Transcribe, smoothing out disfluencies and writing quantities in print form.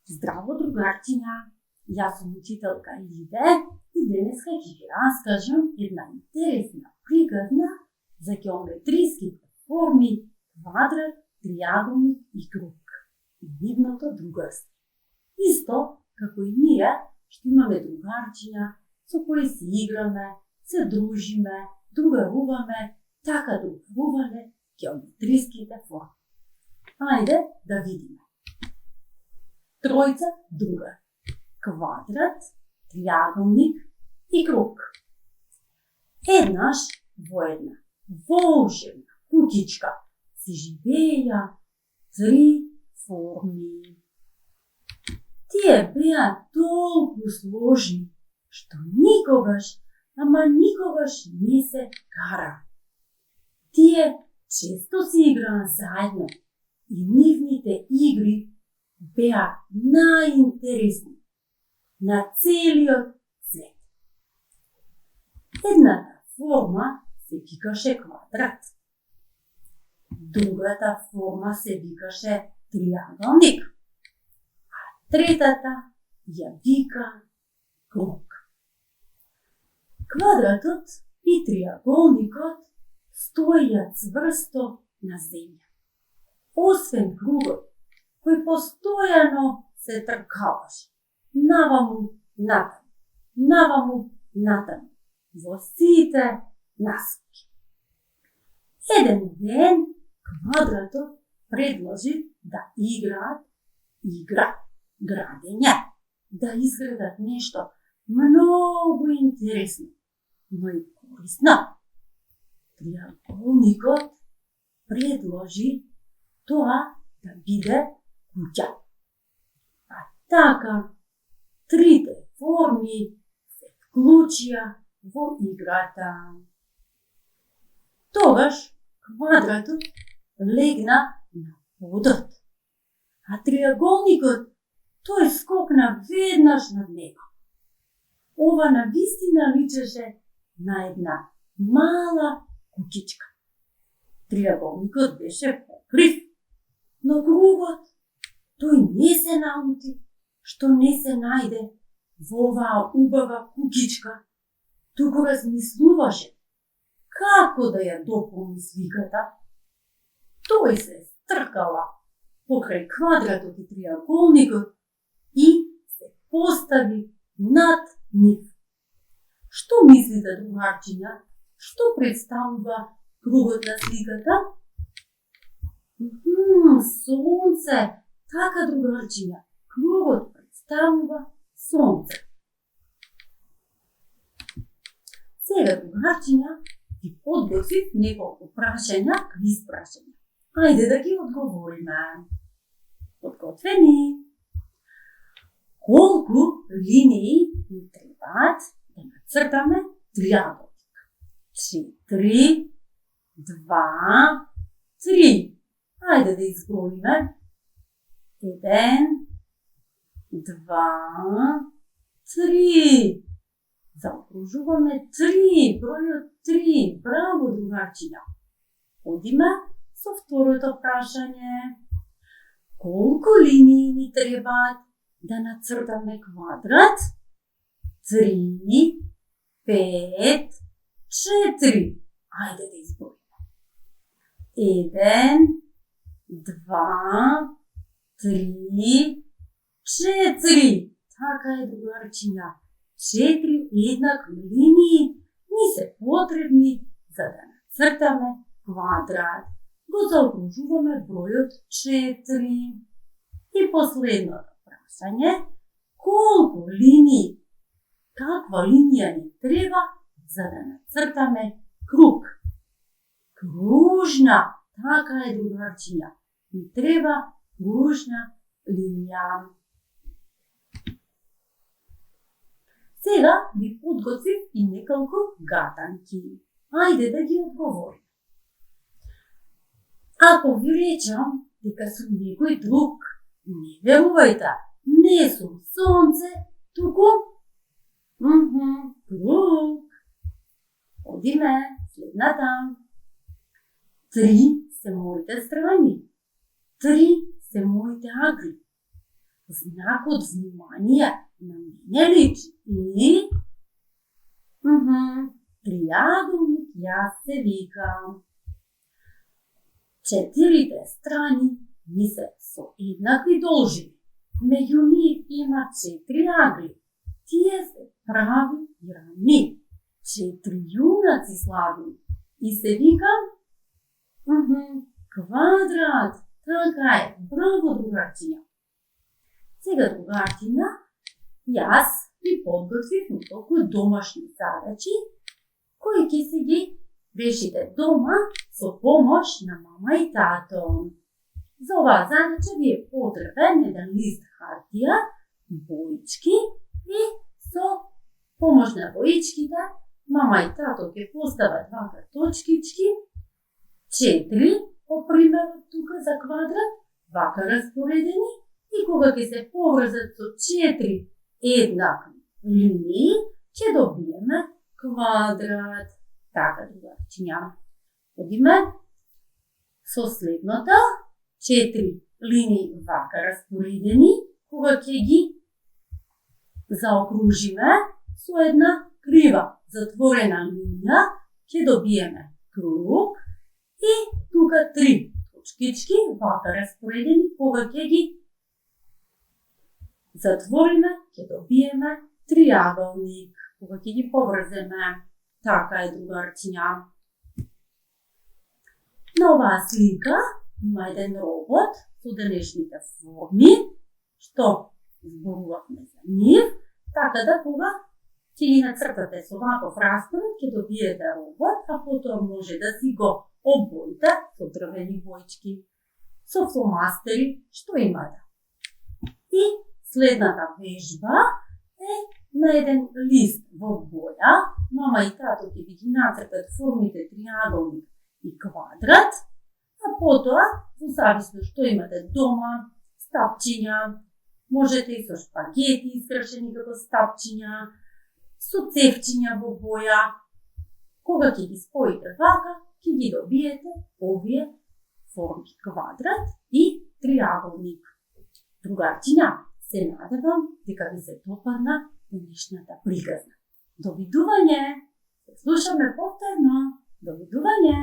Здраво, другарчиња! Јас сум учителка Лиде и денеска ќе ви раскажам една интересна приказна за геометриските форми квадрат, триаголник и круг и нивното другарство. Исто како и ние што имаме другарчиња со кои се играме, се дружиме, другаруваме, така другаруваме геометриските форми. Ајде да видиме. Тројца другар. Квадрат, триаголник и круг. Еднаш во една волшебна куќичка се живееја 3 форми. Тие беа толку сложни, што никогаш, ама никогаш не се кара. Тие често се играа заедно и нивните игри беа најинтересни на целиот свет. Едната форма се викаше квадрат, другата форма се викаше триаголник, а третата ја вика круг. Квадратот и триаголникот стоеја цврсто на земја. Освен кругот, кој постојано се тркалаше наваму натаму, наваму натаму, во сите насоки. Еден ден квадратот предложи да играат игра градење, да изградат нешто многу интересно, но и корисно. Триаголникот предложи тоа да биде куќа. А така, трите форми се вклучија во играта. Тогаш квадратот легна на подот, а триаголникот тој скокна веднаш над него. Ова навистина личеше на една мала куќичка. Триаголникот беше покрив, но кругот тој не се наути што не се најде во оваа убава куќичка, туку размислуваше како да ја дополни сликата. Тој се стркала покрај квадратот и триаголникот и се постави над нив. Што мислите, другарчиња? Што представува кругот на сликата? Сонце! Така, другарчиња, кругот представува сонце. Сега, другарчиња, ви подготвив неколку прашања, квиз прашања. Ајде да ги одговориме. Подготвени? Колку линии ни требаат да нацртаме триаголник? 4, 2, 3. Ајде да изброиме. 1, 2, 3. Заокружуваме 3, бројот 3. Браво, другарчиња. Одиме со второто прашање. Колку линии ни требаат да нацртаме квадрат? 3, 5, 4. Ајде да изброиме. 1, 2, 3, 4. Така е, другарчиња. 4 еднакви линии ни се потребни за да нацртаме квадрат. Го заокружуваме бројот 4. И последното прашање. Колку линии, каква линија ни треба за да нацртаме круг? Кружна. Така е, другарчиња. Ни треба кружна линија. Сега ви подготвив и неколку гатанки. Ајде да ги одговорим. Ако ви речам дека сум некој друг, не верувајте, не сум сонце, туку круг. Одиме следната. 3 се моите страни. 3 се моите агли. знакот внимание на мене личи. И триаголник јас се викам. Четирите страни ми се со еднакви должини. Меѓу нив има 4 агли. Тие се прави и равни. 4 јунаци славни. И се викам квадрат. Така е. Браво, другарчиња. Сега, другарчиња, јас ви подготвив неколку домашни задачи кои ќе се ги решите дома со помош на мама и тато. За оваа задача ви е потребен еден лист хартија, боички и со помош на боичките мама и тато ќе постават вака точкички, 4 по примерот тука за квадрат, вака распоредени, и кога ќе се поврзат со 4 еднакви линии, ќе добиеме квадрат. Така, другарчиња. Одиме со следната 4 линии вака распоредени, кога ќе ги заокружиме со една крива затворена линија, ќе добиеме круг и тука 3 точкички вака распоредени, кога ќе ги затвориме, ќе добиеме триаголник, кога ќе ги поврземе. Така е, другарчиња. На оваа слика има еден робот со денешните форми, што зборувавме за нив, така да кога ќе ги нацртате со ваков распоред, ќе добиете робот, а потоа може да си го обоите со дрвени боички, со фломастери, што имате. И следната вежба е на еден лист во боја, мама и тато ќе ви ги нацртат формите триаголник и квадрат, а потоа, во зависно што имате дома, стапчиња, можете и со шпагети искршени како стапчиња, со цевчиња во боја. Кога ќе ги споите вака, ќе ги добиете овие форми квадрат и триаголник. Другарчиња, се надевам дека ви се допадна денешната приказна. Довидување! Се слушаме повторно. Довидување!